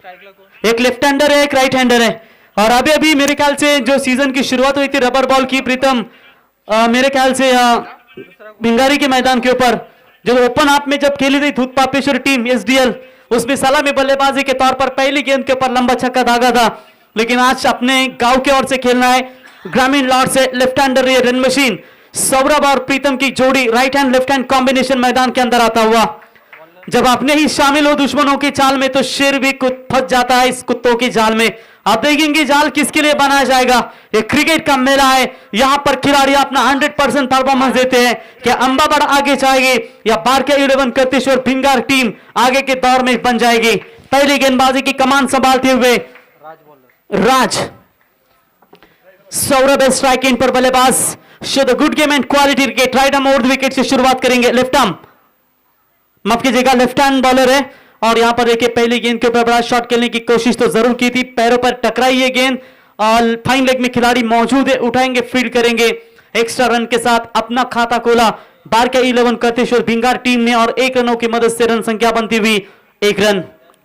एक left hander है, एक राइट हैंडर है। और अभी अभी मेरे ख्याल से जो सीजन की शुरुआत हुई थी रबर बॉल की, प्रीतम मेरे ख्याल से भिंगारी के मैदान के ऊपर जो ओपन आप में जब खेली थी धूत पापेश्वर टीम एसडीएल, उसमें सलामी बल्लेबाजी के तौर पर पहली गेंद के ऊपर लंबा छक्का दागा था। लेकिन आज अपने गांव की ओर से खेलना है, ग्रामीण लॉर्ड से लेफ्ट हैंडर ये रन मशीन सौरभ और प्रीतम की जोड़ी right hand left hand combination मैदान के अंदर आता हुआ। जब अपने ही शामिल हो दुश्मनों की चाल में तो शेर भी फंस जाता है इस कुत्तों की जाल में। आप देखेंगे जाल किसके लिए बनाया जाएगा। ये क्रिकेट का मेला है, यहां पर खिलाड़ी अपना 100% परफॉर्मेंस देते हैं। क्या अंबाबड़ आगे जाएगी या बारके 11 करतेश्वर भिंगार टीम आगे के दौर में बन जाएगी। पहली गेंदबाजी की कमान संभालते हुए राज, सौरभ स्ट्राइकिंग पर बल्लेबाज। Show the good game and quality cricket. Right arm over the wicket से शुरुआत करेंगे। लेफ्ट आर्म, माफ कीजिएगा, लेफ्ट हैंड बॉलर है। और यहां पर देखिए पहली गेंद के ऊपर बड़ा शॉट खेलने की कोशिश तो जरूर की थी, पैरों पर टकराई ये गेंद और फाइन लेग में खिलाड़ी मौजूद है, उठाएंगे फील्ड करेंगे। एक्स्ट्रा रन के साथ अपना खाता खोला बारके 11 करतेश्वर भिंगार टीम ने और 1 रनों की मदद से रन संख्या बनती हुई 1 रन।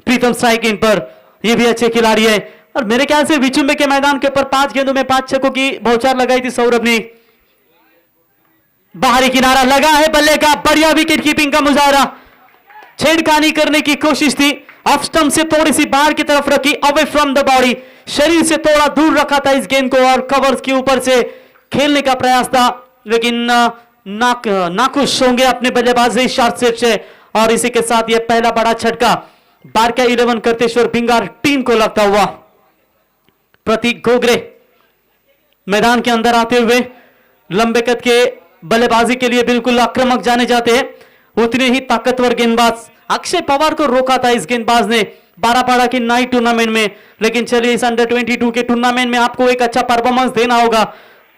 प्रीतम स्ट्राइकिंग पर, ये भी अच्छे खिलाड़ी है। और मेरे ख्याल से विचुम्बे के मैदान के ऊपर 5 गेंदों में 5 छक्कों की बौछार लगाई थी सौरभ ने। बाहरी किनारा लगा है बल्ले का, बढ़िया विकेट कीपिंग का मुजाहरा, छेड़खानी करने की कोशिश थी। ऑफ स्टंप से थोड़ी सी बाहर की तरफ रखी, अवे फ्रॉम द बॉडी, शरीर से थोड़ा दूर रखा था इस गेंद को और कवर्स के ऊपर से खेलने का प्रयास था। लेकिन नाखुश होंगे अपने बल्लेबाजी शॉर्ट सेट से। और इसी के साथ यह पहला बड़ा छटका बारके 11 करतेश्वर भिंगार टीम को लगता हुआ। प्रतीक घोगरे मैदान के अंदर आते हुए लंबे कद के बल्लेबाजी के लिए बिल्कुल आक्रामक जाने जाते हैं। उतने ही ताकतवर गेंदबाज अक्षय पवार को रोका था इस गेंदबाज ने बारापाड़ा की नाइट टूर्नामेंट में। लेकिन चलिए इस अंडर 22 के टूर्नामेंट में आपको एक अच्छा परफॉर्मेंस देना होगा।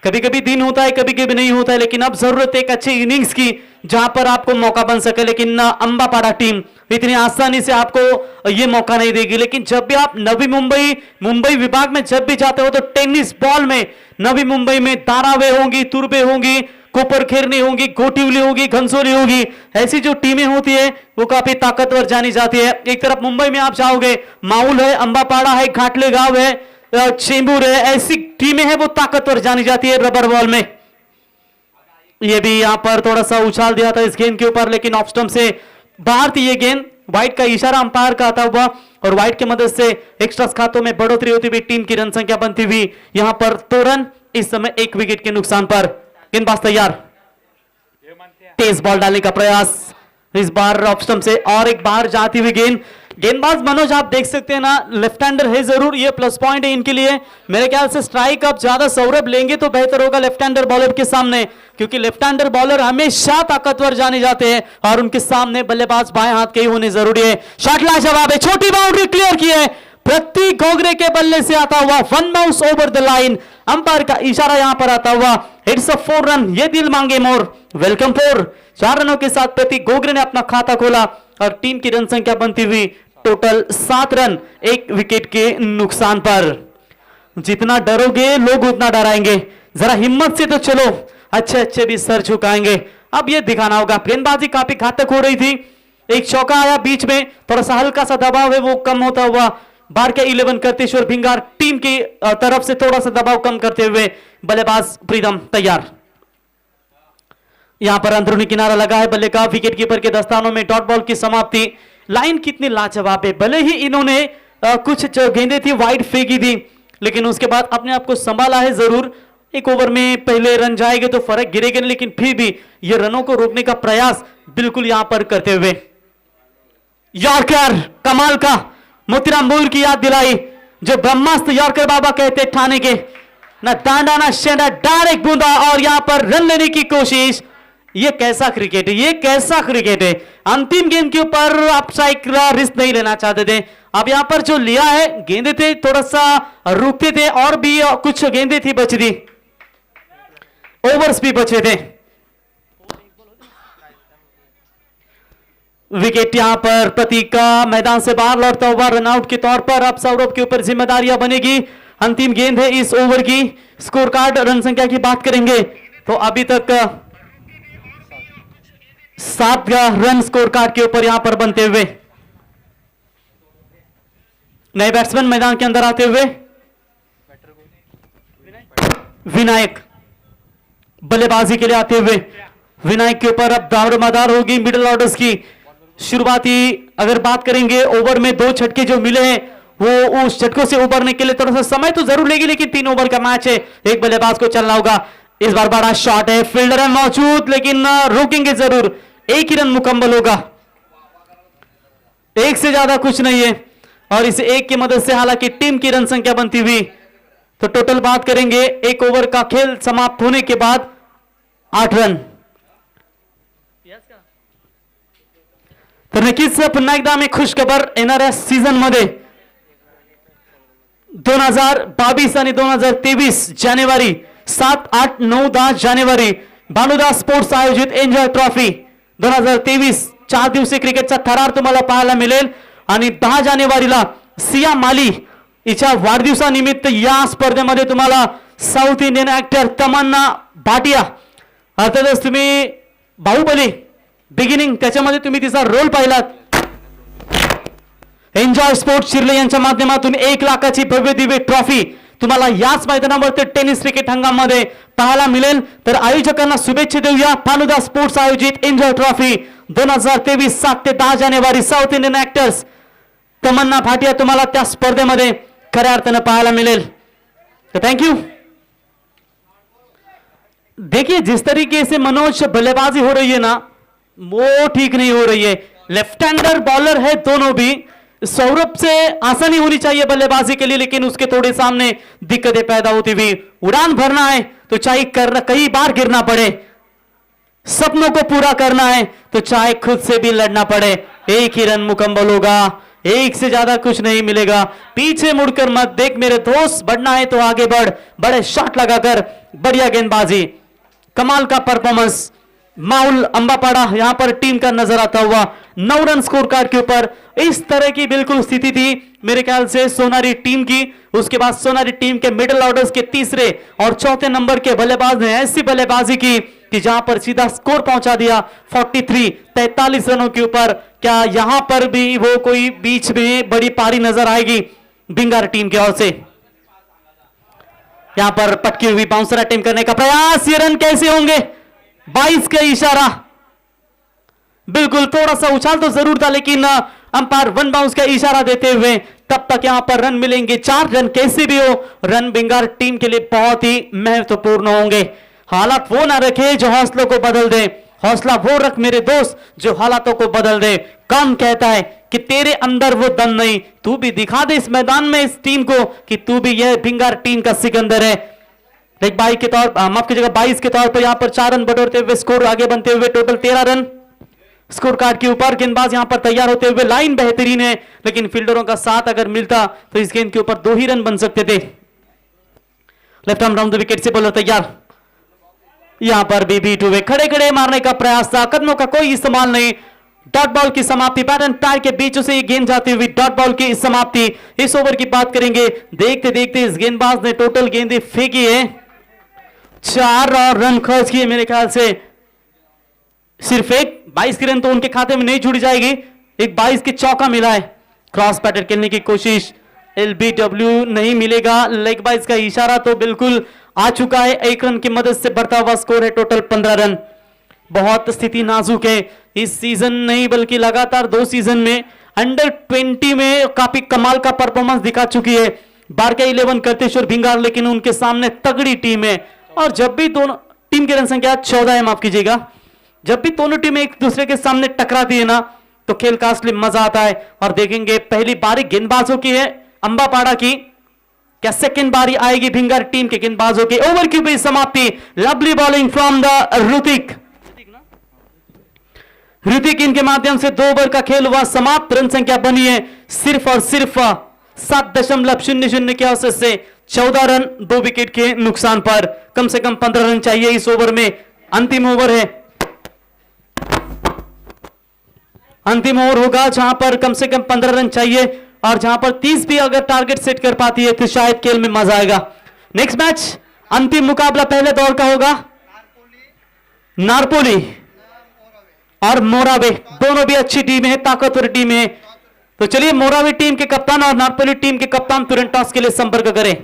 कभी कभी दिन होता है, कभी कभी नहीं होता है, लेकिन अब जरूरत है एक अच्छी इनिंग्स की जहां पर आपको मौका बन सके। लेकिन अंबापाड़ा टीम इतनी आसानी से आपको यह मौका नहीं देगी। लेकिन जब भी आप नवी मुंबई विभाग में जब भी जाते हो तो टेनिस बॉल में नवी मुंबई में दारावे होंगी, तुरबे होंगी, कोपर खेरनी होंगी, गोटिवली होगी, घनसोली होगी, ऐसी जो टीमें होती है वो काफी ताकतवर जानी जाती है। एक तरफ मुंबई में आप जाओगे, माउल है, अंबापाड़ा है, घाटले गांव है, चेंबूर है, ऐसी टीमें हैं वो ताकतवर जानी जाती है रबर बॉल में। ये भी यहां पर थोड़ा सा उछाल दिया था इस गेंद के ऊपर, लेकिन ऑफ स्टंप से बाहर थी ये गेंद। व्हाइट का इशारा अंपायर का आता हुआ और व्हाइट की मदद से एक्स्ट्रा खातों में बढ़ोतरी होती हुई टीम की रन संख्या बनती हुई यहां पर 2 रन, इस समय 1 विकेट के नुकसान पर। गेंदबाज तैयार, तेज बॉल डालने का प्रयास इस बार ऑफ स्टंप से और एक बाहर जाती हुई गेंद। गेंदबाज मनोज आप देख सकते हैं ना, लेफ्ट हैंडर है जरूर, ये प्लस पॉइंट है इनके लिए। मेरे ख्याल से स्ट्राइक अब ज्यादा सौरभ लेंगे तो बेहतर होगा लेफ्ट हैंडर बॉलर के सामने, क्योंकि लेफ्ट हैंडर बॉलर हमेशा ताकतवर जाने जाते हैं और उनके सामने बल्लेबाज बाएं हाथ के ही होने जरूरी है। शॉट लाजवाब है, छोटी बाउंड्री क्लियर की है प्रतीक घोगरे के बल्ले से आता हुआ, 1 bounce over the line. Umpire का इशारा यहां पर आता हुआ, इट्स अ 4 रन, ये दिल मांगे मोर, वेलकम 4। 4 रनों के साथ प्रतीक घोगरे ने अपना खाता खोला और टीम की रन संख्या बनती हुई टोटल 7 रन, 1 विकेट के नुकसान पर। जितना डरोगे लोग उतना डराएंगे, जरा हिम्मत से तो चलो, अच्छे अच्छे भी सर झुकाएंगे। अब ये दिखाना होगा। गेंदबाजी काफी घातक हो रही थी, एक चौका आया बीच में, थोड़ा सा हल्का सा दबाव है वो कम होता हुआ बारके 11 करतेश्वर भिंगार टीम की तरफ से थोड़ा सा दबाव कम करते हुए बल्लेबाज प्रीतम तैयार। यहां पर अंदरूनी किनारा लगा है बल्ले का, विकेट कीपर के दस्तानों में डॉट बॉल की समाप्ति। लाइन कितनी लाजवाब है, भले ही इन्होंने कुछ जो गेंदें थी वाइड फेंकी थी, लेकिन उसके बाद अपने आप को संभाला है जरूर। एक ओवर में पहले रन जाएंगे तो फर्क गिरेगा, लेकिन फिर भी ये रनों को रोकने का प्रयास बिल्कुल यहां पर करते हुए यॉर्कर कमाल का मोतीराम मूल की याद दिलाई, जो ब्रह्मास्त्र यॉर्कर बाबा कहते ठाने के, ना डांडा ना शेंडा, डायरेक्ट बूंदा और यहां पर रन लेने की कोशिश। ये कैसा क्रिकेट है, ये कैसा क्रिकेट है। अंतिम गेंद के ऊपर आप स्ट्राइक रिस्क नहीं लेना चाहते थे, अब यहां पर जो लिया है गेंदे थे थोड़ा सा रुकते थे और भी कुछ गेंदे थी बची थी, ओवर्स भी बचे थे। विकेट यहां पर प्रतीक का मैदान से बाहर लौटता हुआ रनआउट के तौर पर। अब सौरभ के ऊपर जिम्मेदारियां बनेगी, अंतिम गेंद है इस ओवर की। स्कोर कार्ड रन संख्या की बात करेंगे तो अभी तक 7 रन स्कोर कार्ड के ऊपर यहां पर बनते हुए नए बैट्समैन मैदान के अंदर आते हुए विनायक बल्लेबाजी के लिए आते हुए, विनायक के ऊपर अब दारोमदार होगी मिडिल ऑर्डर्स की। शुरुआती अगर बात करेंगे, ओवर में 2 झटके जो मिले हैं वो उस झटकों से उबरने के लिए थोड़ा सा समय तो जरूर लेगी, लेकिन 3 ओवर का मैच है, एक बल्लेबाज को चलना होगा। इस बार बड़ा शॉट है, फील्डर है मौजूद लेकिन रोकेंगे जरूर, एक ही रन मुकम्मल होगा, एक से ज्यादा कुछ नहीं है। और इस एक की मदद से हालांकि टीम की रन संख्या बनती हुई, तो टोटल बात करेंगे एक ओवर का खेल समाप्त होने के बाद 8 रन। तर नक्कीच पुन्हा एकदा आम्ही खुशखबर येणाऱ्या सीझन मध्ये 2022 आणि 2023 जानेवारी 7, 8, 9, 10 जानेवारी भानुदास स्पोर्ट्स आयोजित एन्जॉय ट्रॉफी 2023 4 दिवसीय क्रिकेटचा थरार तुम्हाला पाहायला मिळेल। आणि 10 जानेवारीला सिया माली हिच्या वाढदिवसानिमित्त या स्पर्धेमध्ये तुम्हाला साऊथ इंडियन ऍक्टर तमन्ना भाटिया, अर्थातच तुम्ही बाहुबली बिगिनिंग त्याच्यामध्ये तुम्ही तिचा रोल पाहिलात। एन्जॉय स्पोर्ट्स शिर्ले यांच्या माध्यमातून 1 लाखाची भव्य दिव्य ट्रॉफी तुम्हाला याच मैदानावरती टेनिस क्रिकेट हंगामामध्ये पाहायला मिळेल। तर आयोजकांना शुभेच्छा देऊया। भानुदास स्पोर्ट्स आयोजित एन्जॉय ट्रॉफी 2023 7 ते 10 जानेवारी साऊथ इंडियन ऍक्टर्स तमन्ना भाटिया तुम्हाला त्या स्पर्धेमध्ये खऱ्या अर्थाने पाहायला मिळेल। तो थैंक यू। देखिए जिस तरीके से मनोज बल्लेबाजी हो रही है ना, वो ठीक नहीं हो रही है। लेफ्ट हैंडर बॉलर है दोनों भी, सौरभ से आसानी होनी चाहिए बल्लेबाजी के लिए, लेकिन उसके थोड़े सामने दिक्कतें पैदा होती हुई। उड़ान भरना है तो चाहे कई बार गिरना पड़े, सपनों को पूरा करना है तो चाहे खुद से भी लड़ना पड़े, एक ही रन मुकम्मल होगा, एक से ज्यादा कुछ नहीं मिलेगा। पीछे मुड़कर मत देख मेरे दोस्त, बढ़ना है तो आगे बढ़, बड़े शॉट लगाकर बढ़िया गेंदबाजी, कमाल का परफॉर्मेंस माहौल अंबापाड़ा यहां पर टीम का नजर आता हुआ। 9 रन स्कोर कार्ड के ऊपर इस तरह की बिल्कुल स्थिति थी मेरे ख्याल से सोनारी टीम की। उसके बाद सोनारी टीम के मिडिल ऑर्डर्स के तीसरे और चौथे नंबर के बल्लेबाज ने ऐसी बल्लेबाजी की कि जहां पर सीधा स्कोर पहुंचा दिया 43 रनों के ऊपर। क्या यहां पर भी वो कोई बीच में बड़ी पारी नजर आएगी बिंगार टीम की ओर से? यहां पर पटकी हुई बाउंसर अटेम्प्ट करने का प्रयास, ये रन कैसे होंगे? 22 का इशारा, बिल्कुल थोड़ा सा उछाल तो जरूर था, लेकिन अंपायर 1 बाउंस का इशारा देते हुए तब तक यहां पर रन मिलेंगे। 4 रन कैसे भी हो, रन बिंगार टीम के लिए बहुत ही महत्वपूर्ण होंगे। हालात वो ना रखे जो हौसलों को बदल दे, हौसला वो रख मेरे दोस्त जो हालातों को बदल दे। कौन कहता है कि तेरे अंदर वो दम नहीं, तू भी दिखा दे इस मैदान में इस टीम को कि तू भी यह बिंगार टीम का सिकंदर है। एक 22 के तौर माफ कीजिएगा 22 के तौर पर यहां पर 4 रन बटोरते हुए स्कोर आगे बनते हुए टोटल 13 रन स्कोर कार्ड के ऊपर। गेंदबाज यहां पर तैयार होते हुए, लाइन बेहतरीन है लेकिन फील्डरों का साथ अगर मिलता तो इस गेंद के ऊपर 2 ही रन बन सकते थे। Left arm round the wicket से बॉलर तैयार, यहां पर भी टू वे खड़े खड़े मारने का प्रयास था, कदमों का कोई इस्तेमाल नहीं। डॉट बॉल की समाप्ति, बैट एंड टायर के बीच से गेंद जाती हुई डॉट बॉल की समाप्ति। इस ओवर की बात करेंगे, देखते देखते इस गेंदबाज ने टोटल गेंदें फेंकी है, 4 और रन खर्च किए मेरे ख्याल से। सिर्फ एक 22 की रन तो उनके खाते में नहीं जुड़ जाएगी, एक 22 की चौका मिला है। क्रॉस बैटर खेलने की कोशिश, LBW नहीं मिलेगा, लेग बाइज का इशारा तो बिल्कुल आ चुका है। 1 रन की मदद से बढ़ता हुआ स्कोर है टोटल 15 रन। बहुत स्थिति नाजुक है इस सीजन नहीं बल्कि लगातार 2 सीजन में अंडर 20 में काफी कमाल का परफॉर्मेंस दिखा चुकी है बारका 11 करतेश्वर भिंगार, लेकिन उनके सामने तगड़ी टीम है। और जब भी दोनों टीम की रन संख्या 14 है, माफ कीजिएगा, जब भी दोनों टीमें एक दूसरे के सामने टकराती है ना तो खेल का असली मजा आता है। और देखेंगे पहली बारी गेंदबाजों की है अंबापाड़ा की, क्या सेकंड बारी आएगी भिंगार टीम के गेंदबाजों की? ओवर की भी समाप्ति, lovely bowling from the Hrithik इनके माध्यम से 2 ओवर का खेल हुआ समाप्त। रन संख्या बनी है सिर्फ और सिर्फ 7.00 के औसत से 14 रन 2 विकेट के नुकसान पर। कम से कम 15 रन चाहिए इस ओवर में, अंतिम ओवर है, अंतिम ओवर होगा जहां पर कम से कम 15 रन चाहिए और जहां पर 30 भी अगर टारगेट सेट कर पाती है तो शायद खेल में मजा आएगा। नेक्स्ट मैच, अंतिम मुकाबला पहले दौर का होगा, नारपोली और मोराबे, दोनों भी अच्छी टीम है, ताकतवर टीम है। तो चलिए मोरावी टीम के कप्तान और नागपल्ली टीम के कप्तान तुरंत टॉस के लिए संपर्क करें।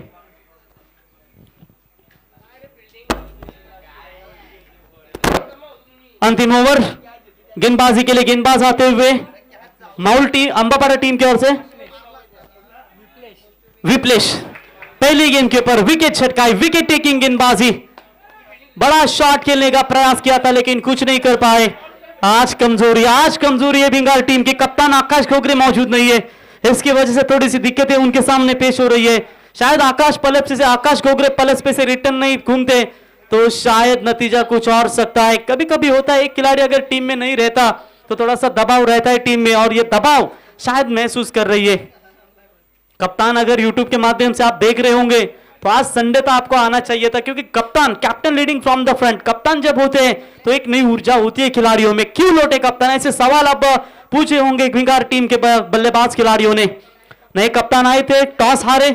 अंतिम ओवर गेंदबाजी के लिए गेंदबाज आते हुए माउल टीम अंबापाड़ा टीम की ओर से विप्लेश पहली गेंद के ऊपर विकेट छटकाई, विकेट टेकिंग गेंदबाजी, बड़ा शॉट खेलने का प्रयास किया था लेकिन कुछ नहीं कर पाए। आज कमजोरी है बंगाल टीम की। कप्तान आकाश घोगरे मौजूद नहीं है, इसकी वजह से थोड़ी सी दिक्कतें उनके सामने पेश हो रही है। शायद आकाश घोगरे पलस पे से रिटर्न नहीं घूमते तो शायद नतीजा कुछ और सकता है। कभी कभी होता है एक खिलाड़ी अगर टीम में नहीं रहता तो थोड़ा सा दबाव रहता है टीम में, और ये दबाव शायद महसूस कर रही है कप्तान। अगर यूट्यूब के माध्यम से आप देख रहे होंगे तो आज संडे तो आपको आना चाहिए था, क्योंकि कप्तान captain leading from the front, कप्तान जब होते हैं तो एक नई ऊर्जा होती है खिलाड़ियों में। क्यों लौटे कप्तान, ऐसे सवाल अब पूछे होंगे भिंगार टीम के बल्लेबाज खिलाड़ियों ने। नए कप्तान आए थे, टॉस हारे,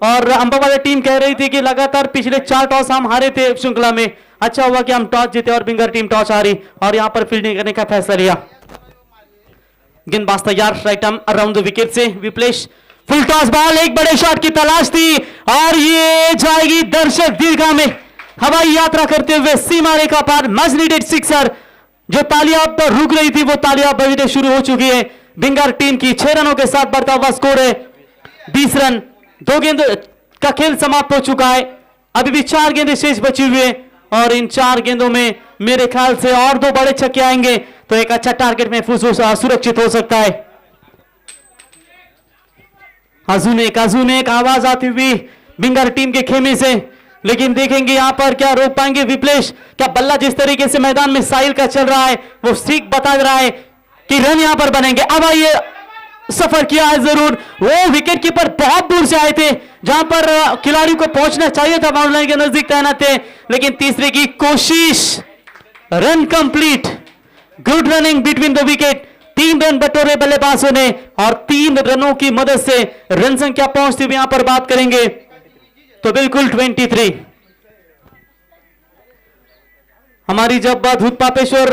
और अंबापाड़ा टीम कह रही थी कि लगातार पिछले 4 टॉस हम हारे थे श्रृंखला में, अच्छा हुआ कि हम टॉस जीते और भिंगार टीम टॉस हारी और यहां पर फील्डिंग करने का फैसला लिया। गेंदबाज तैयार, right arm around the wicket से विप्लेश, फुल टॉस बॉल, एक बड़े शॉट की तलाश थी और ये जाएगी दर्शक दीर्घा में, हवाई यात्रा करते हुए सीमा रेखा पार। मच नीडेड सिक्सर, जो तालियां पर रुक रही थी वो तालियां बजने शुरू हो चुकी है। भिंगार टीम की 6 रनों के साथ बढ़ता हुआ स्कोर है 20 रन। 2 गेंद का खेल समाप्त हो चुका है, अभी भी 4 गेंदें शेष बची हुई है और इन 4 गेंदों में मेरे ख्याल से और 2 बड़े छक्के आएंगे तो एक अच्छा टारगेट में सुरक्षित हो सकता है। अजून एक आवाज आती हुई भिंगार टीम के खेमे से, लेकिन देखेंगे यहां पर क्या रोक पाएंगे विप्लेश। क्या बल्ला जिस तरीके से मैदान में साहिल का चल रहा है वो सीख बता रहा है कि रन यहां पर बनेंगे। अब आइए, सफर किया है जरूर, वो विकेट कीपर बहुत दूर से आए थे जहां पर खिलाड़ी को पहुंचना चाहिए था, बाउंड्री लाइन के नजदीक तैनात थे, लेकिन तीसरे की कोशिश, run complete, good running between the wicket. 3 run बटोरे बल्लेबाजों ने और 3 रनों की मदद से रन संख्या पहुंचती हुई यहां पर बात करेंगे तो बिल्कुल 23। हमारी जब धूत पापेश्वर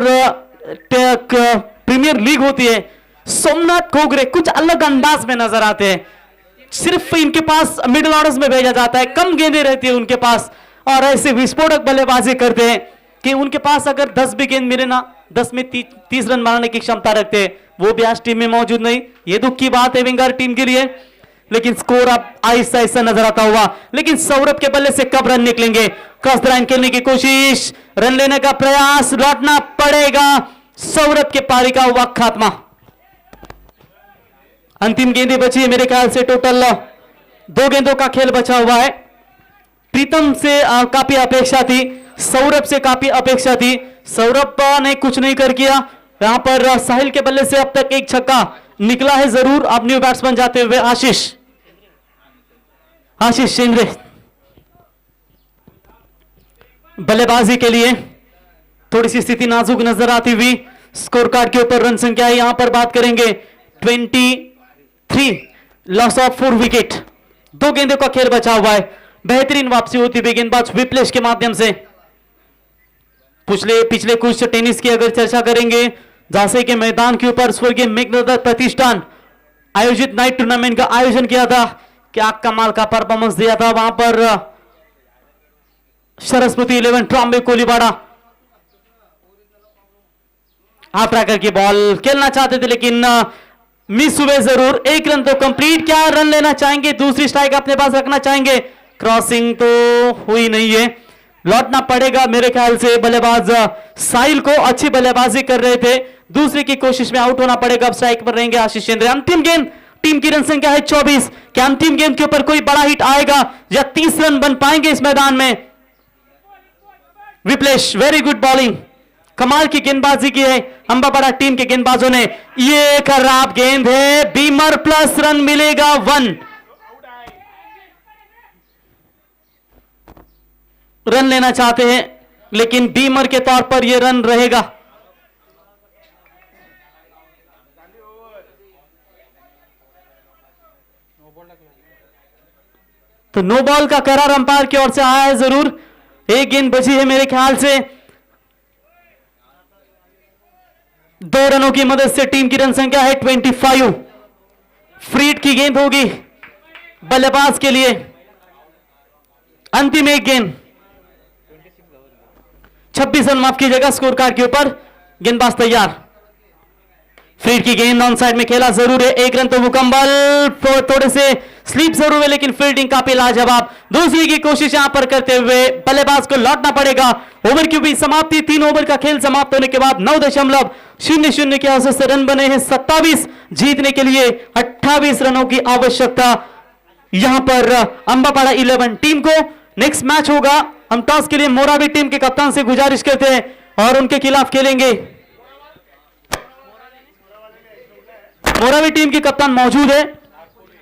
प्रीमियर लीग होती है, सोमनाथ घोगरे कुछ अलग अंदाज में नजर आते हैं। सिर्फ इनके पास मिडिल ऑर्डर्स में भेजा जाता है, कम गेंदें रहती है उनके पास और ऐसे विस्फोटक बल्लेबाजी करते हैं कि उनके पास अगर 10 भी गेंद मिले ना, 10 में 30 रन मारने की क्षमता रखते हैं, वो भी आज टीम में मौजूद नहीं। ये दुख की बात है भिंगार टीम के लिए, लेकिन स्कोर अब आहिस्ता आहिस्ता नजर आता हुआ। लेकिन सौरभ के बल्ले से कब रन निकलेंगे, क्रॉस द लाइन खेलने की कोशिश, रन लेने का प्रयास, लौटना पड़ेगा, सौरभ के पारी का हुआ खात्मा। अंतिम गेंदें बची है मेरे ख्याल से, टोटल 2 गेंदों का खेल बचा हुआ है। प्रीतम से काफी अपेक्षा थी, सौरभ से काफी अपेक्षा थी, सौरभ ने कुछ नहीं कर किया। यहां पर साहिल के बल्ले से अब तक एक छक्का निकला है जरूर। अब न्यू बैट्समैन जाते हुए आशीष शिंदे बल्लेबाजी के लिए, थोड़ी सी स्थिति नाजुक नजर आती हुई। स्कोर कार्ड के ऊपर रन संख्या यहां पर बात करेंगे 23, लॉस ऑफ 4 विकेट, 2 गेंदों का खेल बचा हुआ है। बेहतरीन वापसी होती हुई गेंदबाज विप्लेश के माध्यम से। पिछले कुछ टेनिस की अगर चर्चा करेंगे, झांसी के मैदान के ऊपर स्वर्गीय मेघनाथ प्रतिष्ठान आयोजित नाइट टूर्नामेंट का आयोजन किया था, क्या कमाल का परफॉर्मेंस दिया था वहां पर सरस्वती 11 ट्रॉम्बे कोलीबाड़ा। हाफ ट्रैकर की बॉल खेलना चाहते थे लेकिन मिस हुए जरूर। 1 रन तो कंप्लीट, क्या रन लेना चाहेंगे, दूसरी स्ट्राइक अपने पास रखना चाहेंगे, क्रॉसिंग तो हुई नहीं है, लौटना पड़ेगा मेरे ख्याल से। बल्लेबाज साहिल को अच्छी बल्लेबाजी कर रहे थे, दूसरे की कोशिश में आउट होना पड़ेगा। अब स्ट्राइक पर रहेंगे आशीष शिंदे। अंतिम गेंद, टीम की रन संख्या है 24, क्या अंतिम गेंद के ऊपर कोई बड़ा हिट आएगा या 30 रन बन पाएंगे इस मैदान में। विप्लेश वेरी गुड बॉलिंग, कमाल की गेंदबाजी की है अंबापाड़ा टीम के गेंदबाजों ने। ये खराब गेंद है, बीमर प्लस रन मिलेगा 1 रन लेना चाहते हैं लेकिन बीमर के तौर पर यह रन रहेगा। तो नो बॉल का करार अंपायर की ओर से आया है जरूर। 1 गेंद बची है मेरे ख्याल से, 2 रनों की मदद से टीम की रन संख्या है 25। फ्री हिट की गेंद होगी बल्लेबाज के लिए। अंतिम एक गेंद, 26 रन माफ कीजिएगा स्कोर कार्ड के ऊपर। गेंदबाज तैयार, फ्री हिट की गेंद ऑन साइड में खेला जरूर है, 1 रन तो मुकम्मल। थोड़े से स्लीप जरूर है लेकिन फील्डिंग काफी लाजवाब। दूसरी की कोशिश यहां पर करते हुए बल्लेबाज को लौटना पड़ेगा। ओवर की भी समाप्ति, 3 ओवर का खेल समाप्त होने के बाद 9.00 के औसत से रन बने हैं 27। जीतने के लिए 28 रनों की आवश्यकता यहां पर अंबापाड़ा 11 टीम को। नेक्स्ट मैच होगा, हम टॉस के लिए मोरावी टीम के कप्तान से गुजारिश करते हैं और उनके खिलाफ खेलेंगे। मोरावी टीम के कप्तान मौजूद है,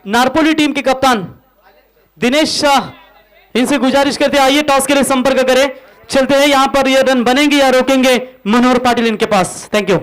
नारपोली टीम के कप्तान दिनेश शाह, इनसे गुजारिश करते हैं आइए टॉस के लिए संपर्क करें। चलते हैं, यहां पर ये रन बनेंगे या रोकेंगे मनोहर पाटिल इनके पास। Thank you.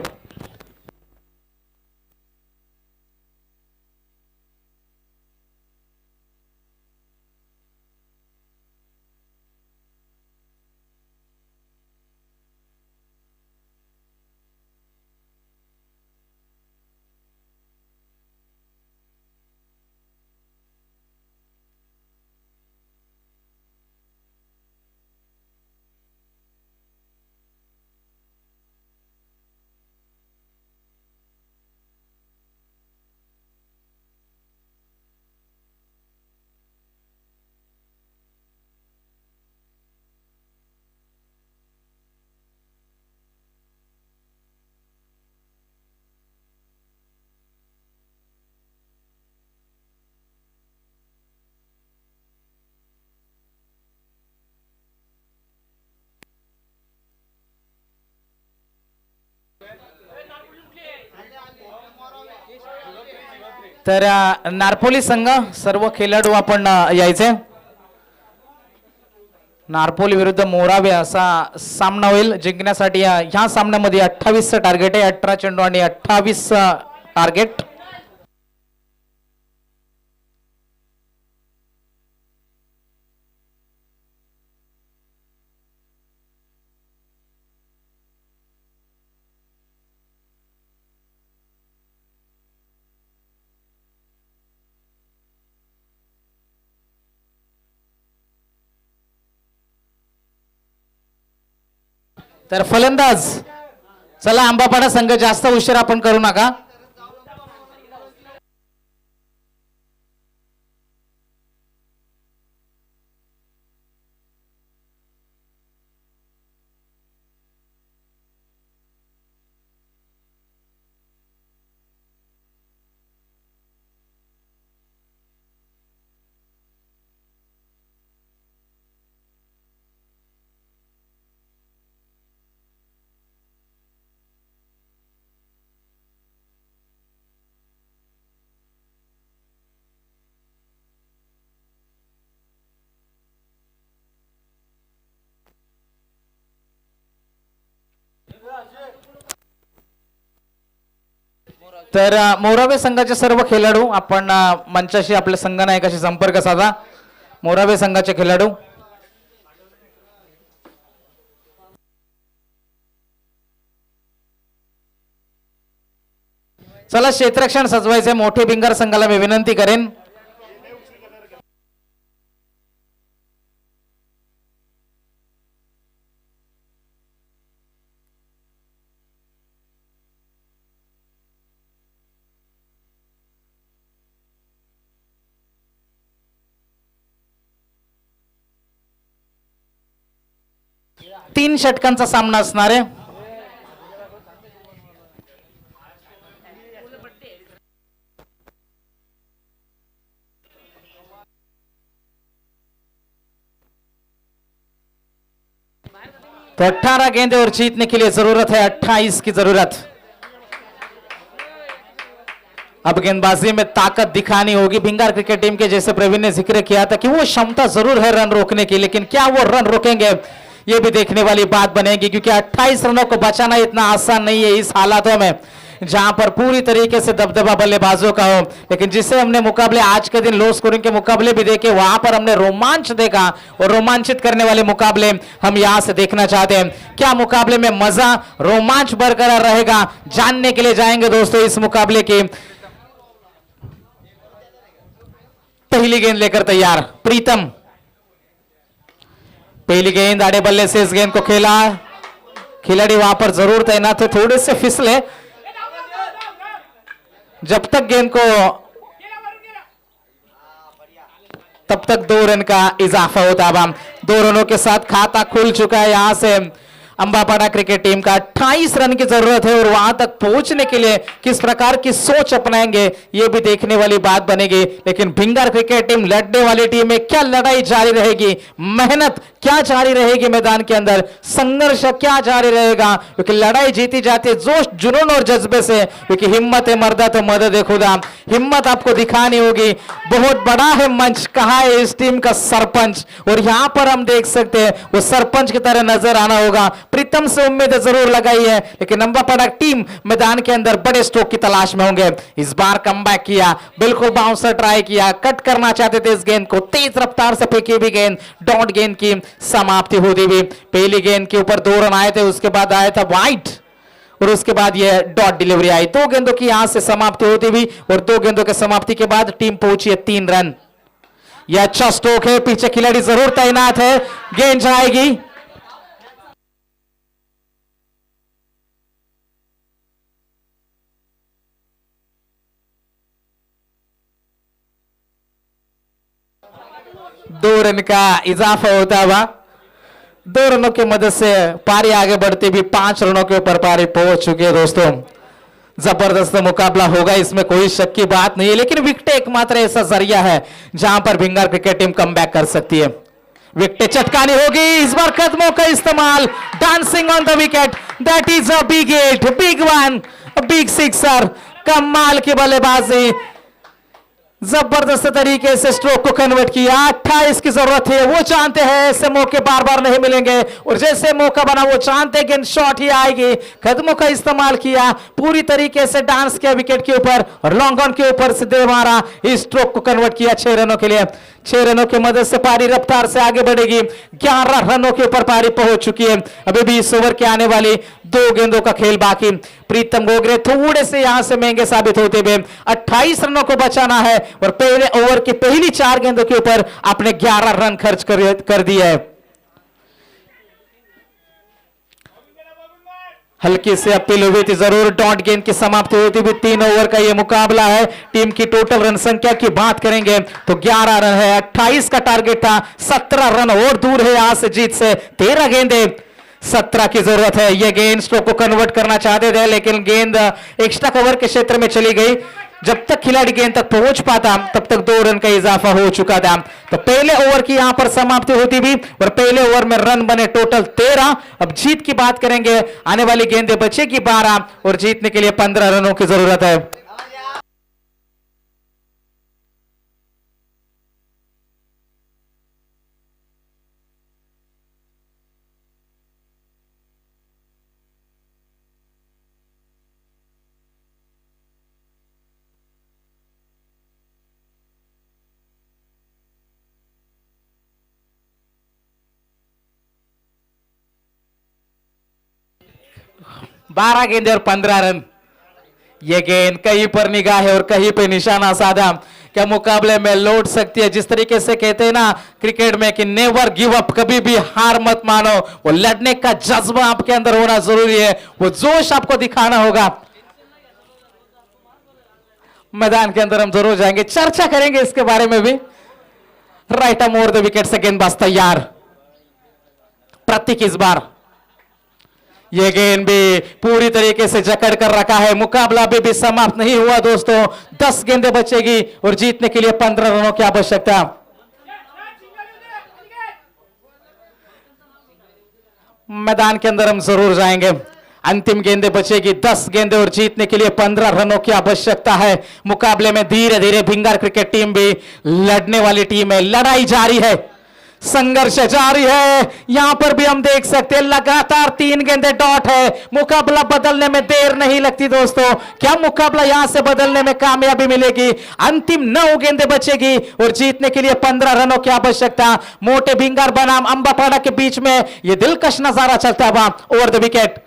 तर नारपोली संघ सर्व खेळाडू आपण यायचे। नारपोली विरुद्ध मोरावे असा सामना होईल। जिंकण्यासाठी ह्या सामन्यामध्ये 28 टार्गेट आहे, 18 चेंडू आणि 28 टार्गेट। तर फलंदाज, चला अंबापाडा संघ जास्त उशीर आपण करू नका। तर मोरावे संघाचे सर्व खेळाडू आपण मंचाशी आपल्या संघनायकाशी संपर्क साधा। मोरावे संघाचे खेळाडू, चला क्षेत्ररक्षण सजवायचे। मोठे भिंगार संघाला मी विनंती करेन। तीन षटकांचा सामना असणार आहे। तो 18 गेंदे और जीतने के लिए जरूरत है 28 की जरूरत। अब गेंदबाजी में ताकत दिखानी होगी। भिंगार क्रिकेट टीम के जैसे प्रवीण ने जिक्र किया था कि वो क्षमता जरूर है रन रोकने की, लेकिन क्या वो रन रोकेंगे ये भी देखने वाली बात बनेगी, क्योंकि 28 रनों को बचाना इतना आसान नहीं है इस हालातों में जहां पर पूरी तरीके से दबदबा बल्लेबाजों का हो। लेकिन जिसे हमने मुकाबले आज के दिन लो स्कोरिंग के मुकाबले भी देखे, वहां पर हमने रोमांच देखा और रोमांचित करने वाले मुकाबले हम यहां से देखना चाहते हैं। क्या मुकाबले में मजा, रोमांच बरकरार रहेगा, जानने के लिए जाएंगे दोस्तों इस मुकाबले की पहली गेंद लेकर तैयार प्रीतम। पहली गेंद आड़े बल्ले से इस गेंद को खेला, खिलाड़ी वहां पर जरूर तैनात थे, थोड़े से फिसले, जब तक गेंद को तब तक 2 रन का इजाफा होता है। 2 रनों के साथ खाता खुल चुका है। यहां से अंबापाड़ा क्रिकेट टीम का 28 रन की जरूरत है और वहां तक पहुंचने के लिए किस प्रकार की सोच अपनाएंगे ये भी देखने वाली बात बनेगी। लेकिन भिंगार क्रिकेट टीम लड़ने वाली टीम में क्या लड़ाई जारी रहेगी, मेहनत क्या जारी रहेगी, मैदान के अंदर संघर्ष क्या जारी रहेगा, क्योंकि लड़ाई जीती जाती है जोश जुनून और जज्बे से, क्योंकि हिम्मत है मर्दा तो मदद है खुदा। हिम्मत आपको दिखानी होगी। बहुत बड़ा है मंच, कहा है इस टीम का सरपंच, और यहां पर हम देख सकते हैं वो सरपंच की तरह नजर आना होगा। प्रीतम से उम्मीद जरूर लगाई है, लेकिन अंबापाड़ा टीम मैदान के अंदर बड़े स्ट्रोक की तलाश में होंगे। इस बार कमबैक किया, बिल्कुल बाउंसर ट्राई किया, कट करना चाहते थे इस गेंद को, तेज रफ्तार से फेंकी भी गेंद, डॉट गेंद की समाप्ति होती हुई। पहली गेंद के ऊपर 2 रन आए थे, उसके बाद आया था वाइट और उसके बाद यह डॉट डिलीवरी आई। 2 गेंदों की यहां से समाप्ति होती हुई और 2 गेंदों के समाप्ति के बाद टीम पहुंची है 3 रन। यह अच्छा स्ट्रोक है, पीछे खिलाड़ी जरूर तैनात है, गेंद जाएगी। दो रन का इजाफा होता हुआ 2 रनों की मदद से पारी आगे बढ़ती भी 5 रनों के ऊपर पारी पहुंच चुकी है। दोस्तों जबरदस्त मुकाबला होगा, इसमें कोई शक की बात नहीं है, लेकिन विकेट एकमात्र ऐसा जरिया है जहां पर भिंगार क्रिकेट टीम कमबैक कर सकती है। विकेट चटकानी होगी, इस बार कदमों का इस्तेमाल, dancing on the wicket, that is a big hit, big one, big sixer, कमाल की बल्लेबाजी, जबरदस्त तरीके से स्ट्रोक को कन्वर्ट किया। 28 की जरूरत है, वो जानते हैं ऐसे मौके बार बार नहीं मिलेंगे, और जैसे मौका बना वो जानते हैं कि शॉट ही आएगी। कदमों का इस्तेमाल किया, पूरी तरीके से डांस किया विकेट के ऊपर और लॉन्ग ऑन के ऊपर से दे मारा, इस स्ट्रोक को कन्वर्ट किया 6 रनों के लिए। 6 रनों की मदद से पारी रफ्तार से आगे बढ़ेगी। 11 रनों के ऊपर पारी पहुंच चुकी है। अभी भी इस ओवर के आने वाली 2 गेंदों का खेल बाकी। प्रीतम गोगरे थोड़े से यहां से महंगे साबित होते हुए 28 रनों को बचाना है और पहले ओवर की पहली 4 गेंदों के ऊपर आपने 11 रन खर्च कर दिए है। हल्की से अपील हुई थी जरूर, डॉट गेंद की समाप्ति होती हुई 3 ओवर का यह मुकाबला है। टीम की टोटल रन संख्या की बात करेंगे तो 11 रन है, 28 का टारगेट था, 17 रन और दूर है यहां से जीत से। 13 गेंदे, 17 की जरूरत है। यह गेंद स्ट्रोक को कन्वर्ट करना चाहते थे, लेकिन गेंद एक्स्ट्रा कवर के क्षेत्र में चली गई। जब तक खिलाड़ी गेंद तक पहुंच पाता तब तक 2 रन का इजाफा हो चुका था। तो पहले ओवर की यहां पर समाप्ति होती भी और पहले ओवर में रन बने टोटल 13। अब जीत की बात करेंगे, आने वाली गेंदें बचेगी 12 और जीतने के लिए 15 रनों की जरूरत है। बारह गेंदे और 15 रन। यह गेंद कहीं पर निगाह है और कहीं पे निशाना साधा, क्या मुकाबले में लौट सकती है। जिस तरीके से कहते हैं ना क्रिकेट में कि नेवर गिव अप, कभी भी हार मत मानो, वो लड़ने का जज्बा आपके अंदर होना जरूरी है, वो जोश आपको दिखाना होगा। मैदान के अंदर हम जरूर जाएंगे, चर्चा करेंगे इसके बारे में भी। Right arm over the wicket से गेंदबाज तैयार, प्रतीक इस बार यह गेंद भी पूरी तरीके से जकड़ कर रखा है। मुकाबला अभी भी समाप्त नहीं हुआ दोस्तों, 10 गेंदें बचेगी और जीतने के लिए 15 रनों की आवश्यकता। मैदान के अंदर हम जरूर जाएंगे, अंतिम गेंदें बचेगी, 10 गेंदें और जीतने के लिए 15 रनों की आवश्यकता है। मुकाबले में धीरे धीरे भिंगार क्रिकेट टीम भी लड़ने वाली टीम है, लड़ाई जारी है, संघर्ष जारी है। यहां पर भी हम देख सकते हैं लगातार 3 गेंदे डॉट है। मुकाबला बदलने में देर नहीं लगती दोस्तों, क्या मुकाबला यहां से बदलने में कामयाबी मिलेगी। अंतिम 9 गेंदें बचेगी और जीतने के लिए 15 रनों की आवश्यकता। मोटे भिंगार बनाम अंबापाड़ा के बीच में यह दिलकश नजारा चलता हुआ ओवर द विकेट।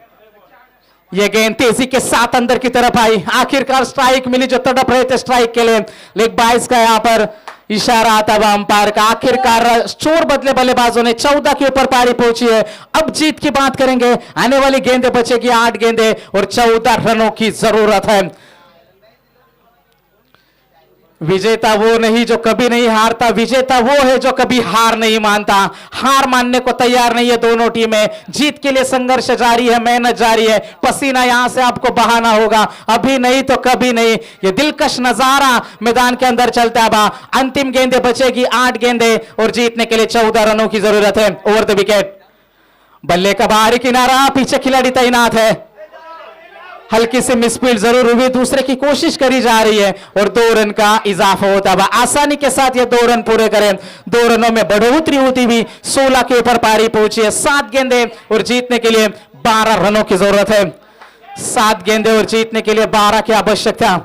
यह गेंद तेजी के साथ अंदर की तरफ आई, आखिरकार स्ट्राइक मिली जो तड़प रहे थे स्ट्राइक के लिए। लेग बाइस का यहां पर इशारा आता हुआ अंपायर का। आखिरकार चोर बदले बल्लेबाजों ने 14 के ऊपर पारी पहुंची है। अब जीत की बात करेंगे। आने वाली गेंदें बचेगी 8 गेंदें और 14 रनों की जरूरत है। विजेता वो नहीं जो कभी नहीं हारता, विजेता वो है जो कभी हार नहीं मानता। हार मानने को तैयार नहीं है दोनों टीमें। जीत के लिए संघर्ष जारी है, मेहनत जारी है। पसीना यहां से आपको बहाना होगा, अभी नहीं तो कभी नहीं। ये दिलकश नजारा मैदान के अंदर चलता है। अंतिम गेंदें बचेगी 8 गेंदें और जीतने के लिए 14 रनों की जरूरत है। ओवर द विकेट, बल्ले का बाहरी किनारा, पीछे खिलाड़ी तैनात है। हल्की सी मिसफील्ड जरूर हुई, दूसरे की कोशिश करी जा रही है और 2 रन का इजाफा होता है। आसानी के साथ ये 2 रन पूरे करें। 2 रनों में बढ़ोतरी होती हुई 16 के ऊपर पारी पहुंची है। 7 गेंदें और जीतने के लिए 12 रनों की जरूरत है। 7 गेंदें और जीतने के लिए 12 की आवश्यकता।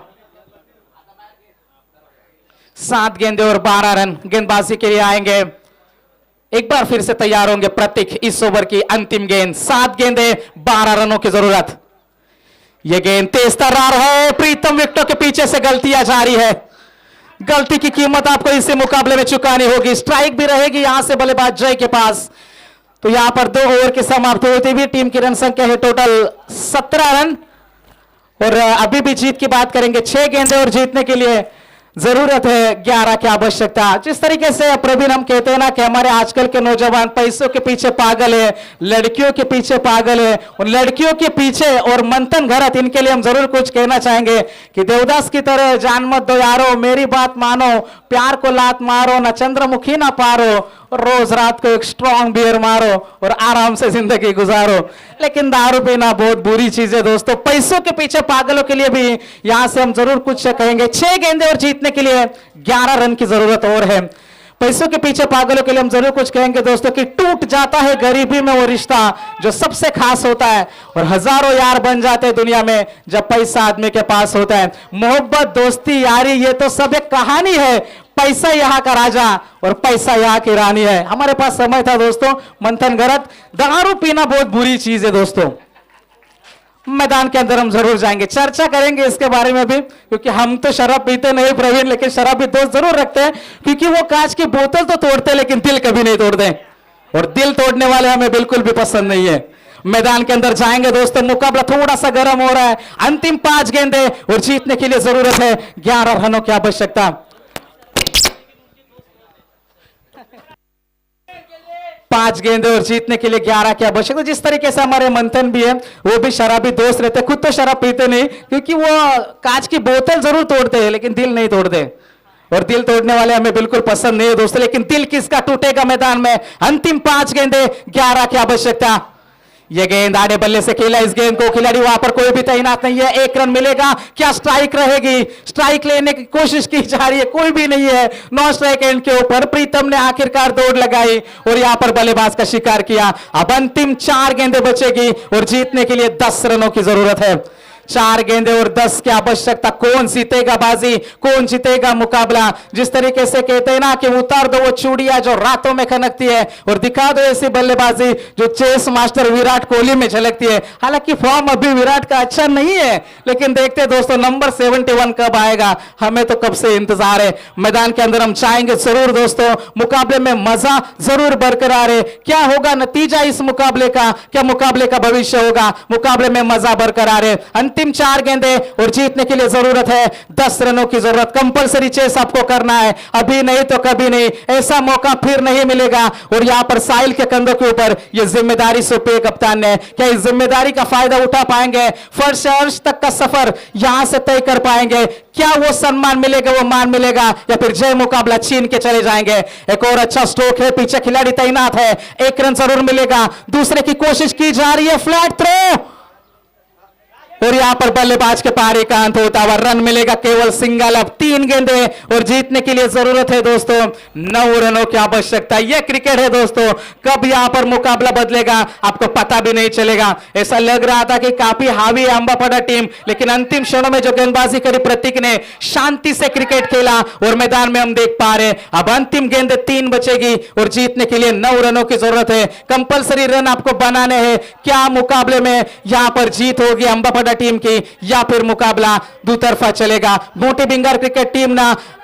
7 गेंदें और 12 रन गेंदबाजी के लिए आएंगे। एक बार फिर से तैयार होंगे प्रतीक। इस ओवर की अंतिम गेंद, 7 गेंदें 12 रनों की जरूरत। यह गेंद तेज तर्रार है। प्रीतम विकेटों के पीछे से गलतियां जारी है। गलती की कीमत आपको इस मुकाबले में चुकानी होगी। स्ट्राइक भी रहेगी यहां से बल्लेबाज जय के पास। तो यहां पर 2 ओवर की समाप्ति होती हुई टीम की रन संख्या है टोटल 17 रन। और अभी भी जीत की बात करेंगे। 6 गेंदें और जीतने के लिए जरूरत है 11 की आवश्यकता। जिस तरीके से प्रवीण हम कहते हैं ना कि हमारे आजकल के नौजवान पैसों के पीछे पागल है, लड़कियों के पीछे पागल है। उन लड़कियों के पीछे और मंथन घरत, इनके लिए हम जरूर कुछ कहना चाहेंगे कि देवदास की तरह जान मत दो यारो, मेरी बात मानो, प्यार को लात मारो, ना चंद्रमुखी ना पारो, और रोज रात को एक स्ट्रॉन्ग बियर मारो और आराम से जिंदगी गुजारो। लेकिन दारू पीना बहुत बुरी चीज है दोस्तों। पैसों के पीछे पागलों के लिए भी यहां से हम जरूर कुछ कहेंगे। 6 गेंदें और जीतने के लिए 11 रन की जरूरत और है। पैसों के पीछे पागलों के लिए हम जरूर कुछ कहेंगे दोस्तों कि टूट जाता है गरीबी में वो रिश्ता जो सबसे खास होता है, और हजारों यार बन जाते हैं दुनिया में जब पैसा आदमी के पास होता है। मोहब्बत, दोस्ती, यारी, ये तो सब एक कहानी है। पैसा यहाँ का राजा और पैसा यहाँ की रानी है। हमारे पास समय था दोस्तों मंथन घरत। दारू पीना बहुत बुरी चीज है दोस्तों। मैदान के अंदर हम जरूर जाएंगे, चर्चा करेंगे इसके बारे में भी, क्योंकि हम तो शराब पीते नहीं प्रवीण, लेकिन शराबी दोस्त जरूर रखते हैं। क्योंकि वो कांच की बोतल तो तोड़ते लेकिन दिल कभी नहीं तोड़ते, और दिल तोड़ने वाले हमें बिल्कुल भी पसंद नहीं है। मैदान के अंदर जाएंगे दोस्तों। मुकाबला थोड़ा सा गर्म हो रहा है। अंतिम 5 गेंदें और जीतने के लिए जरूरत है 11 रनों की आवश्यकता। 5 गेंदें और जीतने के लिए 11 की आवश्यकता। जिस तरीके से हमारे मंथन भी है, वो भी शराबी दोस्त रहते, खुद तो शराब पीते नहीं, क्योंकि वो कांच की बोतल जरूर तोड़ते हैं लेकिन दिल नहीं तोड़ते, और दिल तोड़ने वाले हमें बिल्कुल पसंद नहीं है दोस्तों। लेकिन दिल किसका टूटेगा मैदान में। अंतिम 5 गेंदें 11 की आवश्यकता। यह गेंद आड़े बल्ले से खेला। इस गेंद को खिलाड़ी वहां पर कोई भी तैनात नहीं है। 1 रन मिलेगा। क्या स्ट्राइक रहेगी? स्ट्राइक लेने की कोशिश की जा रही है, कोई भी नहीं है। 9 स्ट्राइक एंड के ऊपर प्रीतम ने आखिरकार दौड़ लगाई और यहां पर बल्लेबाज का शिकार किया। अब अंतिम 4 गेंदें बचेगी और जीतने के लिए 10 रनों की जरूरत है। 4 गेंदें और 10 की आवश्यकता। कौन जीतेगा बाजी, कौन जीतेगा मुकाबला? जिस तरीके से कहते हैं ना कि उतार दो वो चूड़ियां जो रातों में खनकती है और दिखा दो ऐसी बल्लेबाजी जो चेस मास्टर विराट कोहली में झलकती है। हालांकि फॉर्म अभी विराट का अच्छा नहीं है, लेकिन देखते दोस्तों नंबर 71 कब आएगा, हमें तो कब से इंतजार है। मैदान के अंदर हम चाहेंगे जरूर दोस्तों, मुकाबले में मजा जरूर बरकरार है। क्या होगा नतीजा इस मुकाबले का, क्या मुकाबले का भविष्य होगा? मुकाबले में मजा बरकरार है। अंतिम 4 गेंदें और जीतने के लिए जरूरत है 10 रनों की जरूरत। कंपलसरी चेस आपको करना है, अभी नहीं तो कभी नहीं। ऐसा मौका फिर नहीं मिलेगा। और यहां पर साहिल के कंधों के ऊपर यह जिम्मेदारी सौंपी कप्तान ने। क्या इस जिम्मेदारी का फायदा उठा पाएंगे? फर्श से अर्श तक का सफर यहां से तय कर पाएंगे? क्या वो सम्मान मिलेगा, वो मान मिलेगा, या फिर जय मुकाबला छीन के चले जाएंगे? एक और अच्छा स्ट्रोक है, पीछे खिलाड़ी तैनात है। 1 रन जरूर मिलेगा। दूसरे की कोशिश की जा रही है, फ्लैट थ्रो, और यहां पर बल्लेबाज के पारी का अंत होता हुआ रन मिलेगा केवल सिंगल। अब 3 गेंदें और जीतने के लिए जरूरत है दोस्तों 9 रनों की आवश्यकता। यह क्रिकेट है दोस्तों, कब यहां पर मुकाबला बदलेगा आपको पता भी नहीं चलेगा। ऐसा लग रहा था कि काफी हावी है अंबापड़ा टीम, लेकिन अंतिम क्षणों में जो गेंदबाजी करी प्रतीक ने, शांति से क्रिकेट खेला और मैदान में हम देख पा रहे। अब अंतिम गेंद 3 बचेगी और जीतने के लिए 9 रनों की जरूरत है। कंपलसरी रन आपको बनाने हैं। क्या मुकाबले में यहां पर जीत होगी अंबापड़ा अंबापाड़ा टीम की या फिर मुकाबला दुतरफा चलेगा। मोटी बिंगर क्रिकेट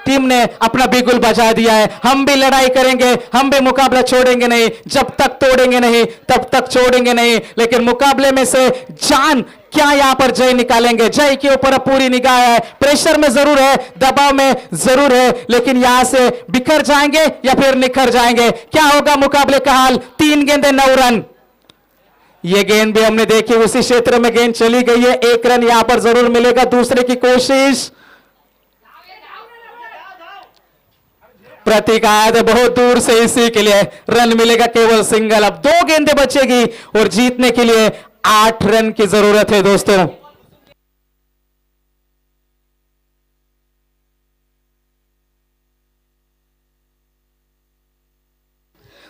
टीम ने अपना बिगुल बजा दिया है। हम भी लड़ाई करेंगे, हम भी मुकाबला छोड़ेंगे नहीं, जब तक तोड़ेंगे नहीं तब तक छोड़ेंगे नहीं। लेकिन मुकाबले में से जान क्या यहां पर जय निकालेंगे। जय के ऊपर पूरी निगाह है, प्रेशर में जरूर है, दबाव में जरूर है, लेकिन यहां से बिखर जाएंगे या फिर निखर जाएंगे। क्या होगा मुकाबले का हाल? 3 गेंदे 9 रन। ये गेंद भी हमने देखी, उसी क्षेत्र में गेंद चली गई है। 1 रन यहां पर जरूर मिलेगा। दूसरे की कोशिश, प्रतीक आया था बहुत दूर से, इसी के लिए रन मिलेगा केवल सिंगल। अब 2 गेंदें बचेगी और जीतने के लिए 8 रन की जरूरत है दोस्तों।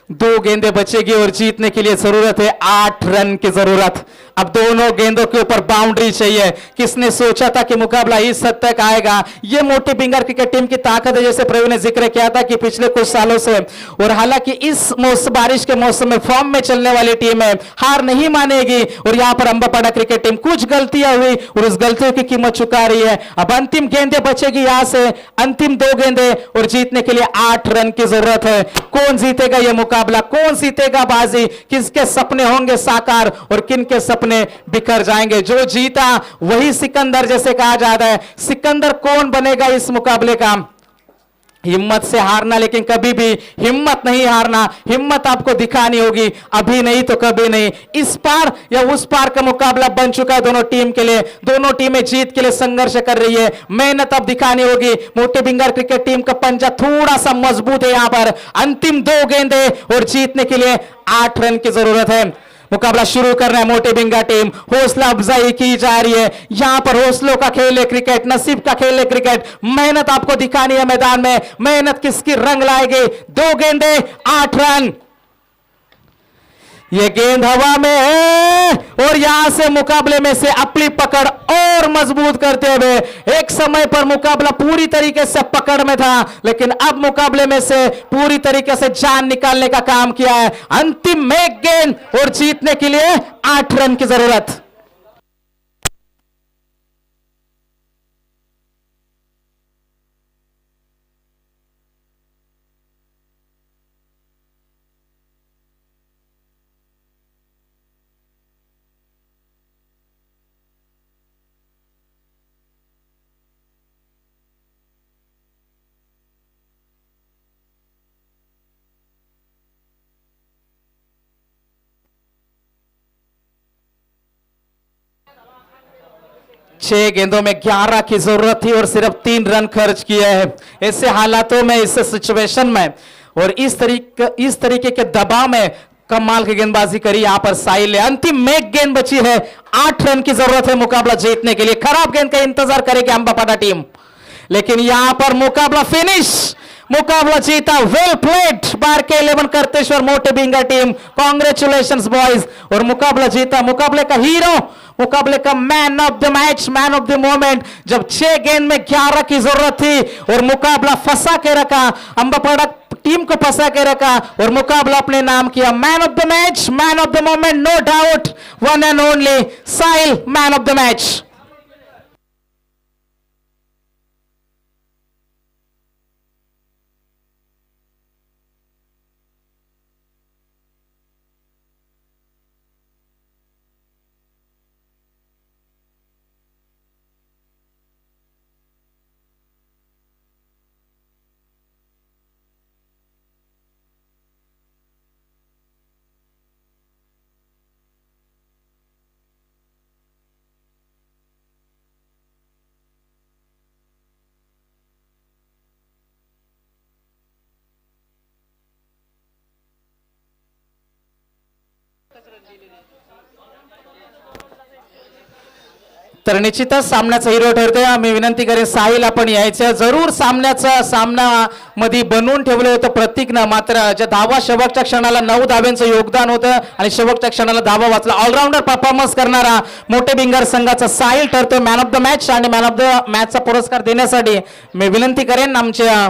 2 गेंदें बचेगी और जीतने के लिए जरूरत है 8 रन की जरूरत। अब दोनों गेंदों के ऊपर बाउंड्री चाहिए। किसने सोचा था कि मुकाबला इस हद तक आएगा? ये मोटी बिंगर क्रिकेट टीम की ताकत है, जैसे प्रवीण ने जिक्र किया था कि पिछले कुछ सालों से, और हालांकि इस बारिश के मौसम में फॉर्म में चलने वाली टीम है, हार नहीं मानेगी। और यहां पर अंबापाड़ा क्रिकेट टीम कुछ गलतियां हुई और उस गलतियों की कीमत चुका रही है। अब अंतिम गेंदें बचेगी यहां से, अंतिम 2 गेंदें, और जीतने के लिए 8 रन की जरूरत है। कौन जीतेगा ये मुकाबला? कौन जीतेगा बाजी? किसके सपने होंगे साकार और किन के सपने बिखर जाएंगे? जो जीता वही सिकंदर, जैसे कहा जाता है। सिकंदर कौन बनेगा इस मुकाबले का? हिम्मत से हारना, लेकिन कभी भी हिम्मत नहीं हारना। हिम्मत आपको दिखानी होगी, अभी नहीं तो कभी नहीं। इस पार या उस पार का मुकाबला बन चुका है दोनों टीम के लिए। दोनों टीमें जीत के लिए संघर्ष कर रही है। मेहनत अब दिखानी होगी। मोटे बिंगर क्रिकेट टीम का पंजा थोड़ा सा मजबूत है। यहां पर अंतिम 2 गेंदें और जीतने के लिए 8 रन की जरूरत है। मुकाबला शुरू कर रहा है मोटे बिंगा टीम। हौसला अफजाई की जा रही है। यहां पर हौसलों का खेल है क्रिकेट, नसीब का खेल है क्रिकेट। मेहनत आपको दिखानी है मैदान में। मेहनत किसकी रंग लाएगी? 2 गेंदें 8 रन। ये गेंद हवा में है और यहां से मुकाबले में से अपनी पकड़ और मजबूत करते हुए, एक समय पर मुकाबला पूरी तरीके से पकड़ में था, लेकिन अब मुकाबले में से पूरी तरीके से जान निकालने का काम किया है। अंतिम में 1 गेंद और जीतने के लिए 8 रन की जरूरत। छह गेंदों में 11 की जरूरत थी और सिर्फ 3 रन खर्च किए हैं। ऐसे हालातों में, इस सिचुएशन में और इस तरीके के दबाव में कमाल की गेंदबाजी करी यहां पर साहिल ने। अंतिम में 1 गेंद बची है, 8 रन की जरूरत है मुकाबला जीतने के लिए। खराब गेंद का इंतजार करेगी अंबापाड़ा टीम, लेकिन यहां पर मुकाबला फिनिश, मुकाबला जीता। वेल प्लेड बार के 11 करतेश्वर मोटे बिंगा टीम, कांग्रेचुलेशंस बॉयज। और मुकाबला जीता, मुकाबले का हीरो, मुकाबले का man of the match, man of the moment. जब 6 गेंद में 11 की जरूरत थी और मुकाबला फंसा के रखा, अंबापाड़ा टीम को फंसा के रखा और मुकाबला अपने नाम किया। Man of the match, man of the moment, no doubt, one and only Sahil, man of the match. तर निश्चितच सामन्याचा हिरो ठरतोय। आम्ही विनंती करेन साहिल आपण यायचं जरूर। सामना मध्ये बनवून ठेवलं होतं प्रतीकनं, मात्र ज्या धावा शेवटच्या क्षणाला 9 धाव्यांचं योगदान होतं आणि शेवटच्या क्षणाला धावा वाचला। ऑलराऊंडर परफॉर्मन्स करणारा मोटे बिंगर संघाचा साहिल ठरतोय मॅन ऑफ द मॅच, आणि मॅन ऑफ द मॅचचा पुरस्कार देण्यासाठी मी विनंती करेन आमच्या